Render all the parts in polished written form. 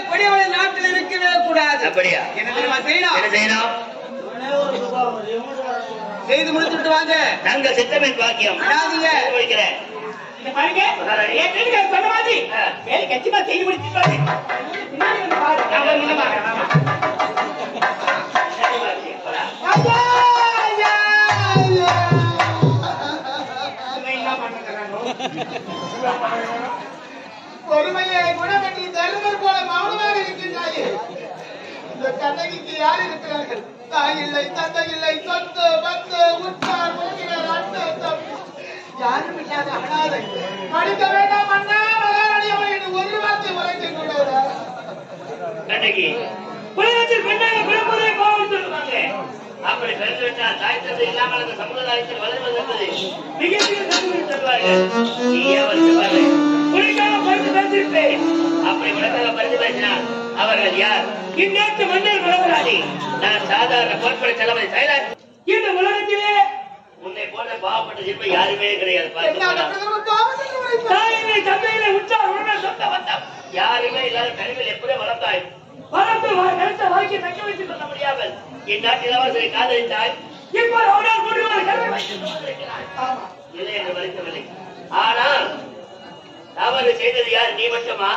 கொடியவளை நாட்டில் இருக்கவே கூடாது. அப்படியா? என்ன தெரியுமா செய்யணும்? என்ன செய்யணும்? செய்து முடிச்சுட்டு வாங்க. தங்க சித்தமே பாக்கியம். வைக்கிறேன். பாருங்க, என் வீட்டுக்கு சொன்ன மாதிரி வேலை கட்சிமா செய்து முடிச்சுட்டு பொறுமையை குணமற்றி தருமர் போல மௌனமாக இருக்கின்றாயே. இந்த கண்ணகிக்கு யார் இருக்கிறார்கள்? தாய் இல்லை, தந்தை இல்லை, சொத்து பத்து உற்றார் உறவினர் அண்ணன் தம்பி யாரும் இல்லாத அனாதை. படிக்க வேண்டாம் அண்ணா மகாராணி அவள் என்று ஒரு வார்த்தை உரைக்க கூடாதா? கண்ணகி உலகத்தில் பெண்ணாக பிறப்பதை பாவம் சொல்லுவாங்க. அப்படி பிறந்து விட்டால் தாய் தந்தை இல்லாமல் அந்த சமுதாயத்தில் வளர்வது என்பது மிகப்பெரிய தகுதி சொல்வார்கள். நீ அவருக்கு வரலை, உனக்காக பரிந்து பேசியிருப்பேன். அப்படி உனக்காக பரிந்து பேசினால் அவர்கள் யார்? இந்நாட்டு மன்னர் மலவராணி. நான் சாதாரண பொறுப்படை செலவை செயலாற்றி இந்த உலகத்திலே உன்னை போன்ற பாவப்பட்ட சிற்ப யாருமே கிடையாது. தாயினை தந்தையிலே உற்றார் உறவினர் சொந்த பந்தம் யாருமே இல்லாத கருவில் எப்படி வளர்ந்தாய்? வளர்ந்து நினைத்த வாழ்க்கை தக்க வைத்துக் கொள்ள முடியாமல் இந்நாட்டில் அவர்களை காதலித்தாய். இப்போ அவனால் முடிவாக கருவை வைத்துக் கொண்டிருக்கிறாய். இல்லை என்று வருத்தவில்லை. ஆனால் தவறு செய்தது யார்? நீ மட்டுமா?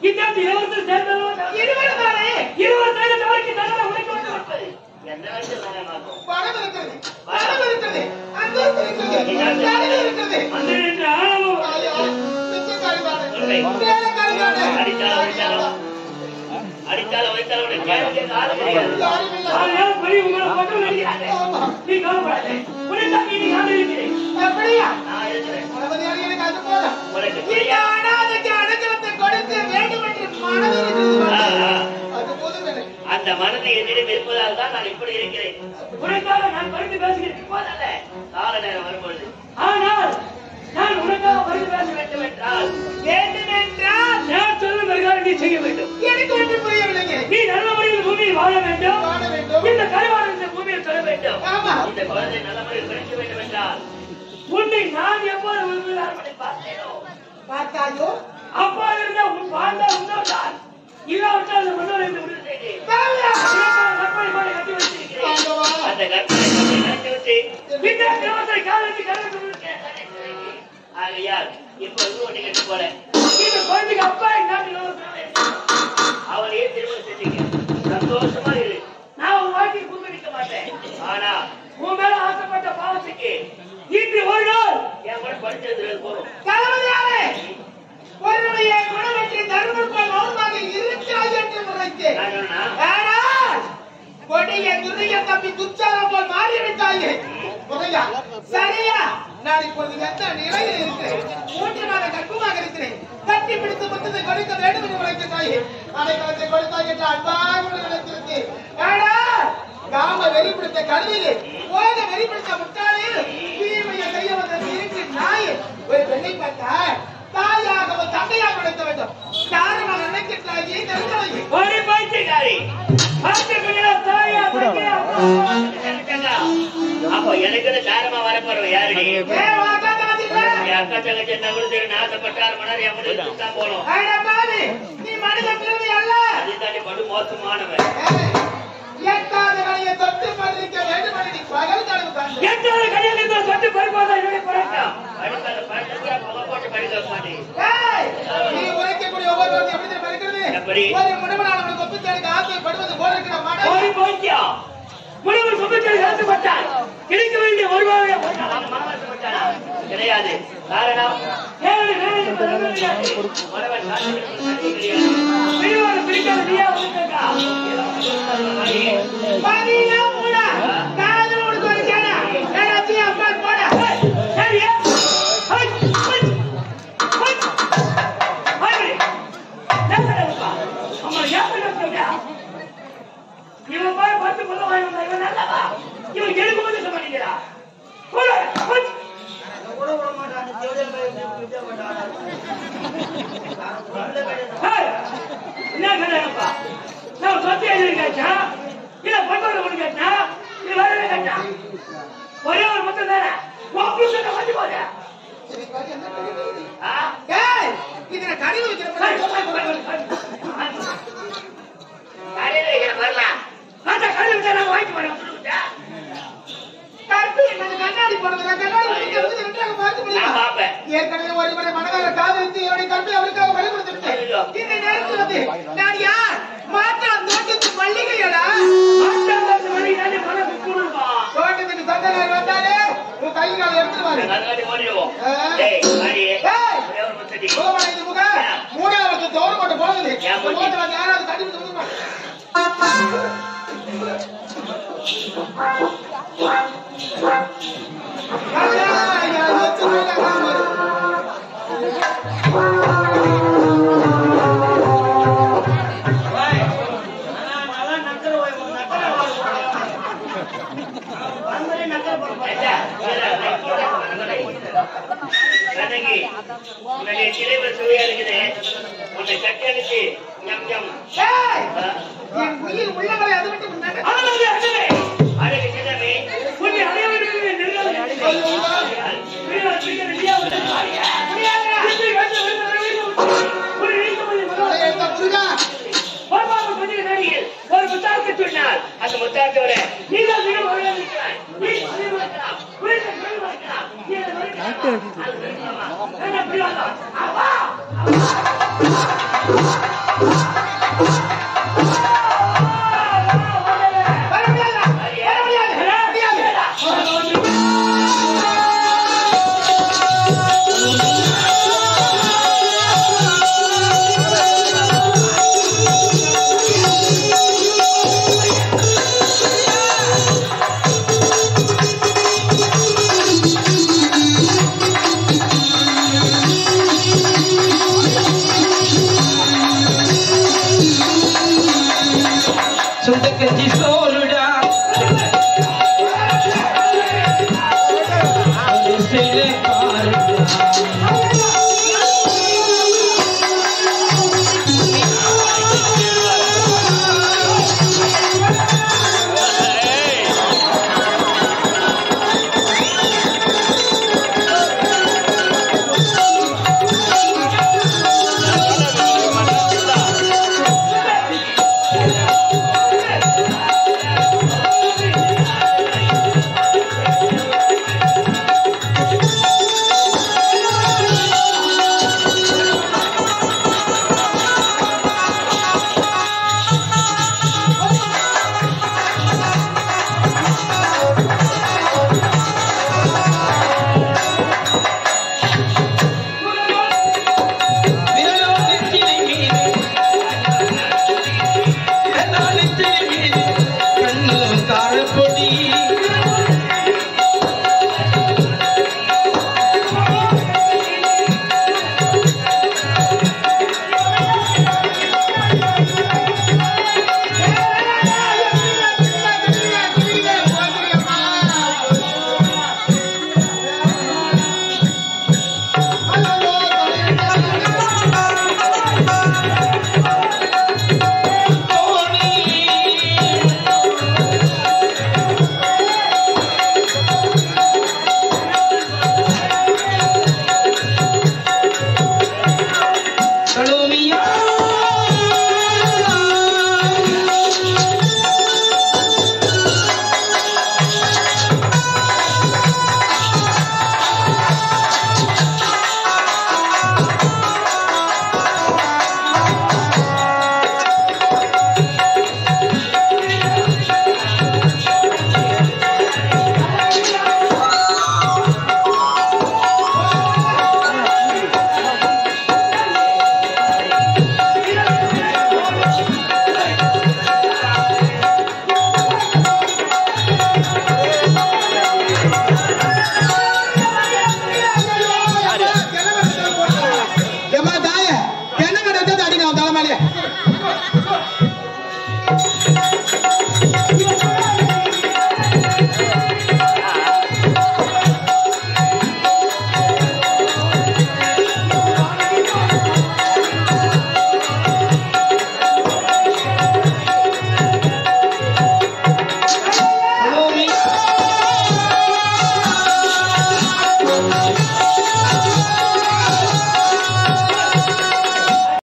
இந்நாட்டு இளவரசர் சேர்ந்தவர்கள் இருவர் தானே. இருவர் செய்த தவறுக்கு தண்டனை உனக்கு வந்து கொடுப்பது எந்த வயசில் நலமாகும்? பணம் இருக்கிறது, பணம் இருக்கிறது, அந்தஸ்து இருக்கிறது, கனவு இருக்கிறது. அந்த என்ற ஆணவம் பிச்சைக்காரிதானே, வேலைக்காரிதானே. அடித்தாலும் வைத்தாலும் நீ கவலைப்படாதே. உனக்கு நீ நான் இருக்கிறேன். அப்படியா? நான் இருக்கிறேன். எனக்கு அது போதும். இந்த அனாதைக்கு அடைக்கலத்தை கொடுக்க வேண்டும் என்று மனது இருக்கிறது. அது போதும் எனக்கு. அந்த மனதை என்னிடம் இருப்பதால் தான் நான் இப்படி இருக்கிறேன். உனக்காக நான் பரிந்து பேசுகிறேன். இப்போதல்ல, கால நேரம் வரும்பொழுது. ஆனால் நான் உனக்காக பரிந்து பேச வேண்டும் என்றால் நான் சொல்லும் பிரகாரம் நீ செய்ய வேண்டும். எனக்கு ஒன்று புரியவில்லைங்க. நீ நல்ல முறையில் பூமியில் வாழ வேண்டும். வாழ வேண்டும். இந்த கருவாடு இந்த பூமியில் சொல்ல வேண்டும். ஆமா. இந்த குழந்தை நல்ல முறையில் கிடைக்க வேண்டும் என்றால் உன்னை நான் எப்போது உண்மையாளர்களை பார்த்தேனோ பார்த்தாயோ அப்போது இருந்த உன் வாழ்ந்த உன்னோதான் இல்லாவிட்டால் அந்த முன்னோரை முடிவு செய்தேன். கற்பனை போல கட்டி வச்சிருக்கிறேன். அந்த கற்பனை கட்டி வச்சு இந்த கிராமத்தை காலத்து கலந்து ஆகையால் இப்ப ஒன்று கட்டு போல இந்த குழந்தைக்கு அப்பா அவளையே திருமணம் செஞ்சீங்க. சந்தோஷமா இரு. நான் உன் வாழ்க்கையை புதுப்பிக்க மாட்டேன். ஆனா உன் மேல ஆசைப்பட்ட பாவத்துக்கு இன்று ஒரு நாள் என் கூட படிச்சது போதும். கலவதையாரே பொருளுடைய குணவற்றை தருமற்பால் மௌனமாக இருக்கிறாய் என்று முறைத்தேன். கொடிய துரிய தம்பி துச்சாரம் போல் மாறிவிட்டாயே. முறையா? சரியா? நான் இப்பொழுது எந்த நிலையில் இருக்கிறேன்? 3 மாத கர்ப்பமாக இருக்கிறேன். கட்டி பிடித்து முத்தத்தை கொடுக்க வேண்டும் என்று உரைத்தாயே. அடைக்கலத்தை கொடுத்தாய் என்று அன்பாக நினைத்திருந்தேன். காம வெறி பிடித்த கருவிலே போக வெறி பிடித்த முட்டாளே தீமையை செய்ய வந்த இருக்கு நாய். ஒரு பெண்ணை பார்த்தா தாயாக தந்தையாக நினைக்க வேண்டும். காரணமாக நினைக்கிறாயே தெரிஞ்சவங்க ஒரு பைத்தியக்காரி. அப்போ எனக்கு தாரமா வரப்போறோம் யாருடி? அக்கா தங்கச்சி தவிர நாசப்பட்டார் மணர் எப்படி தான் போனோம். நீ மனித பிறவி அல்ல. அதை தாண்டி படு மோசமானவன். எட்டாத கடையை தொட்டு பறிக்க வேண்டும் என்று நீ பகல் கனவு கண்டு. எட்டாத கடையை தொட்டு பறிப்பதா என்னுடைய பழக்கம். படிக்காத பழக்கத்தை பல போட்டு படிக்க மாட்டேன். நீ உரைக்கக்கூடிய ஒவ்வொரு வார்த்தை எப்படி பறிக்கிறது? எப்படி? ஒரு முடவனான அவனுக்கு ஒப்புத்தேனுக்கு ஆசைப்படுவது போல இருக்கிற மாடை. ஒரு போய்க்கியம். முடவன் சொப்பத்தேனுக்கு ஆசைப்பட்டான். கிடைக்க வேண்டிய வருவாங்க கிடையாது. காரணம் பிடிக்காத நீயா வந்துட்டா இவன் பாரு 10 கொள்ள வாங்கி இவன் நல்லவா? இவன் எடுக்கும்போது பண்ணிக்கிறா கூட விட மாட்டான். என்ன கேட்டாப்பா? நான் சொத்து எழுதி கேட்டா இல்ல பட்டோட கொண்டு கேட்டா இல்ல வேற கேட்டா ஒரே ஒரு மொத்தம் தானே வந்து போதே. இதுல கடிவு வைக்கிற கழுவி விட்டா நான் வாங்கி வரேன் கருப்பு என்னது கண்ணாடி போடுறதா கண்ணாடி போடுறது ரெண்டாக பார்த்து முடியுமா நான் பாப்பேன் ஏற்கனவே ஒரு முறை மனதார காதலித்து என்னுடைய கருப்பை அவருக்காக வெளிப்படுத்தி விட்டேன் இந்த நேரத்தில் வந்து நான் யார் மாற்றா தோட்டத்து மல்லிகையடா தோட்டத்துக்கு சந்தனர் வந்தாலே உன் கை கால எடுத்துருவாரு இது முக மூணாவது தோறு போகுது யாராவது கண்டிப்பா உயிர் உள்ளவரை அது மட்டும் ஒரு முத்தாக்கு சொன்னால் அந்த முத்தாக்கோட நீங்க